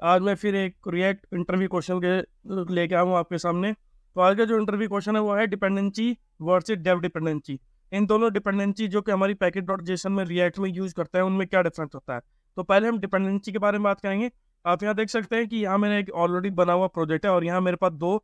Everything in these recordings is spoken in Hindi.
आज मैं फिर एक रिएक्ट इंटरव्यू क्वेश्चन के लेके आया हूँ आपके सामने। तो आज का जो इंटरव्यू क्वेश्चन है वो है डिपेंडेंसी वर्सेस डेव डिपेंडेंसी। इन दोनों डिपेंडेंसी जो कि हमारी पैकेज डॉट जेसन में रिएक्ट में यूज करते हैं उनमें क्या डिफरेंस होता है। तो पहले हम डिपेंडेंसी के बारे में बात करेंगे। आप यहाँ देख सकते हैं कि यहाँ मेरा एक ऑलरेडी बना हुआ प्रोजेक्ट है और यहाँ मेरे पास दो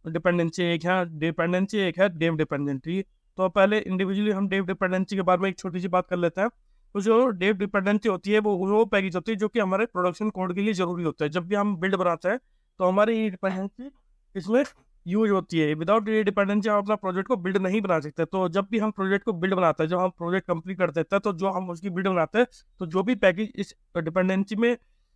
डिपेंडेंसी, एक यहाँ डिपेंडेंसी, एक है डेव डिपेंडेंसी। तो पहले इंडिविजुअली हम डेव डिपेंडेंसी के बारे में एक छोटी सी बात कर लेते हैं। तो जो डेव डिपेंडेंसी होती है वो पैकेज होती है जो कि हमारे प्रोडक्शन कोड के लिए जरूरी होता है। जब भी हम बिल्ड बनाते हैं तो हमारी ये डिपेंडेंसी इसमें यूज होती है। विदाउट ये डिपेंडेंसी हम अपना प्रोजेक्ट को बिल्ड नहीं बना सकते। तो जब भी हम प्रोजेक्ट को बिल्ड बनाते हैं, जब हम प्रोजेक्ट कंप्लीट कर देते हैं, तो जो हम उसकी बिल्ड बनाते हैं तो जो भी पैकेज इस डिपेंडेंसी में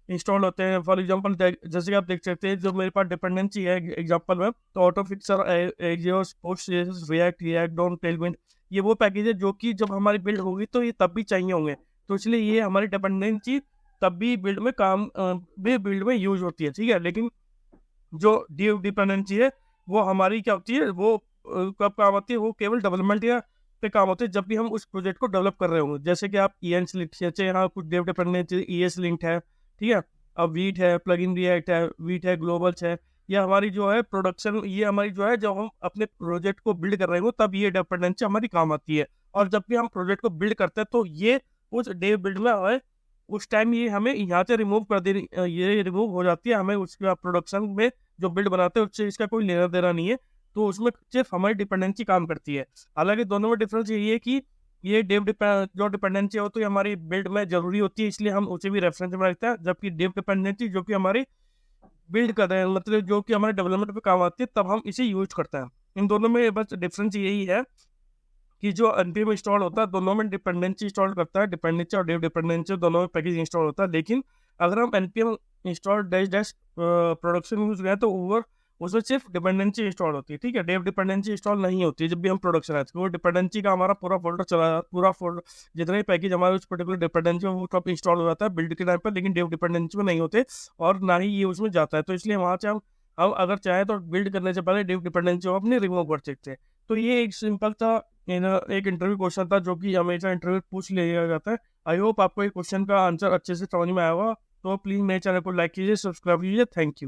इंस्टॉल होते हैं, फॉर एग्जांपल जैसे कि आप देख सकते हैं जो मेरे पास डिपेंडेंसी है एग्जांपल में, तो auto fixer, axios, post, react, react dom, tailwind, ये वो पैकेज है जो कि जब हमारी बिल्ड होगी तो ये तब भी चाहिए होंगे। तो इसलिए ये हमारी डिपेंडेंसी तब भी बिल्ड में बिल्ड में यूज होती है, ठीक है। लेकिन जो डेव डिपेंडेंसी है वो हमारी क्या होती है, वो कब काम आती है, वो केवल डेवलपमेंट या पे काम होते हैं जब भी हम उस प्रोजेक्ट को डेवलप कर रहे होंगे। जैसे कि आप EN लिखिए, यहाँ कुछ डेव डिपेंडेंसी ES लिंक्ड है, ठीक है। अब वीट है, प्लगइन रिएक्ट है, वीट है, ग्लोबल्स है। ये हमारी जो है प्रोडक्शन, ये हमारी जो है जब हम अपने प्रोजेक्ट को बिल्ड कर रहे हो तब ये डिपेंडेंसी हमारी काम आती है। और जब भी हम प्रोजेक्ट को बिल्ड करते हैं तो ये उस डेव बिल्ड में है, उस टाइम ये हमें यहाँ से रिमूव कर देनी, ये रिमूव हो जाती है। हमें उसके बाद प्रोडक्शन में जो बिल्ड बनाते हैं उससे इसका कोई लेना देना नहीं है। तो उसमें सिर्फ हमारी डिपेंडेंसी काम करती है। हालांकि दोनों में डिफरेंस यही है कि ये जो डिपेंडेंसी होती है हमारी बिल्ड में जरूरी होती है, इसलिए हम उसे भी रेफरेंस में रखते हैं। जबकि डेव डिपेंडेंसी जो कि हमारी बिल्ड कर रहे हैं, मतलब जो कि हमारे डेवलपमेंट पे काम आती है, तब हम इसे यूज करते हैं। इन दोनों में बस डिफरेंस यही है कि जो npm इंस्टॉल होता है दोनों में डिपेंडेंसी इंस्टॉल करता है, डिपेंडेंसी और डेव डिपेंडेंसी दोनों में पैकेज इंस्टॉल होता है। लेकिन अगर हम npm install dash dash production use करें तो ओवर उसमें सिर्फ डिपेंडेंसी इंस्टॉल होती है, ठीक है। डेव डिपेंडेंसी इंस्टॉल नहीं होती है जब भी हम प्रोडक्शन आते हैं। वो डिपेंडेंसी का हमारा पूरा फोल्डर चला, पूरा फोल्डर जितने पैकेज हमारे उस पर्टिकुलर डिपेंडेंसी में वो सब इंस्टॉल हो जाता है बिल्ड के टाइम पर, लेकिन डेव डिपेंडेंसी में नहीं होते और ना ही ये उसमें जाता है। तो इसलिए वहाँ से हम अगर चाहें तो बिल्ड करने से पहले डेव डिपेंडेंसी को अपनी रिमूव कर सकते हैं। तो ये एक सिंपल था एक इंटरव्यू क्वेश्चन था जो कि हमेशा इंटरव्यू पूछ लिया जाता है। आई होप आपको ये क्वेश्चन का आंसर अच्छे से समझ में आया होगा। तो प्लीज़ मेरे चैनल को लाइक कीजिए, सब्सक्राइब कीजिए। Thank you.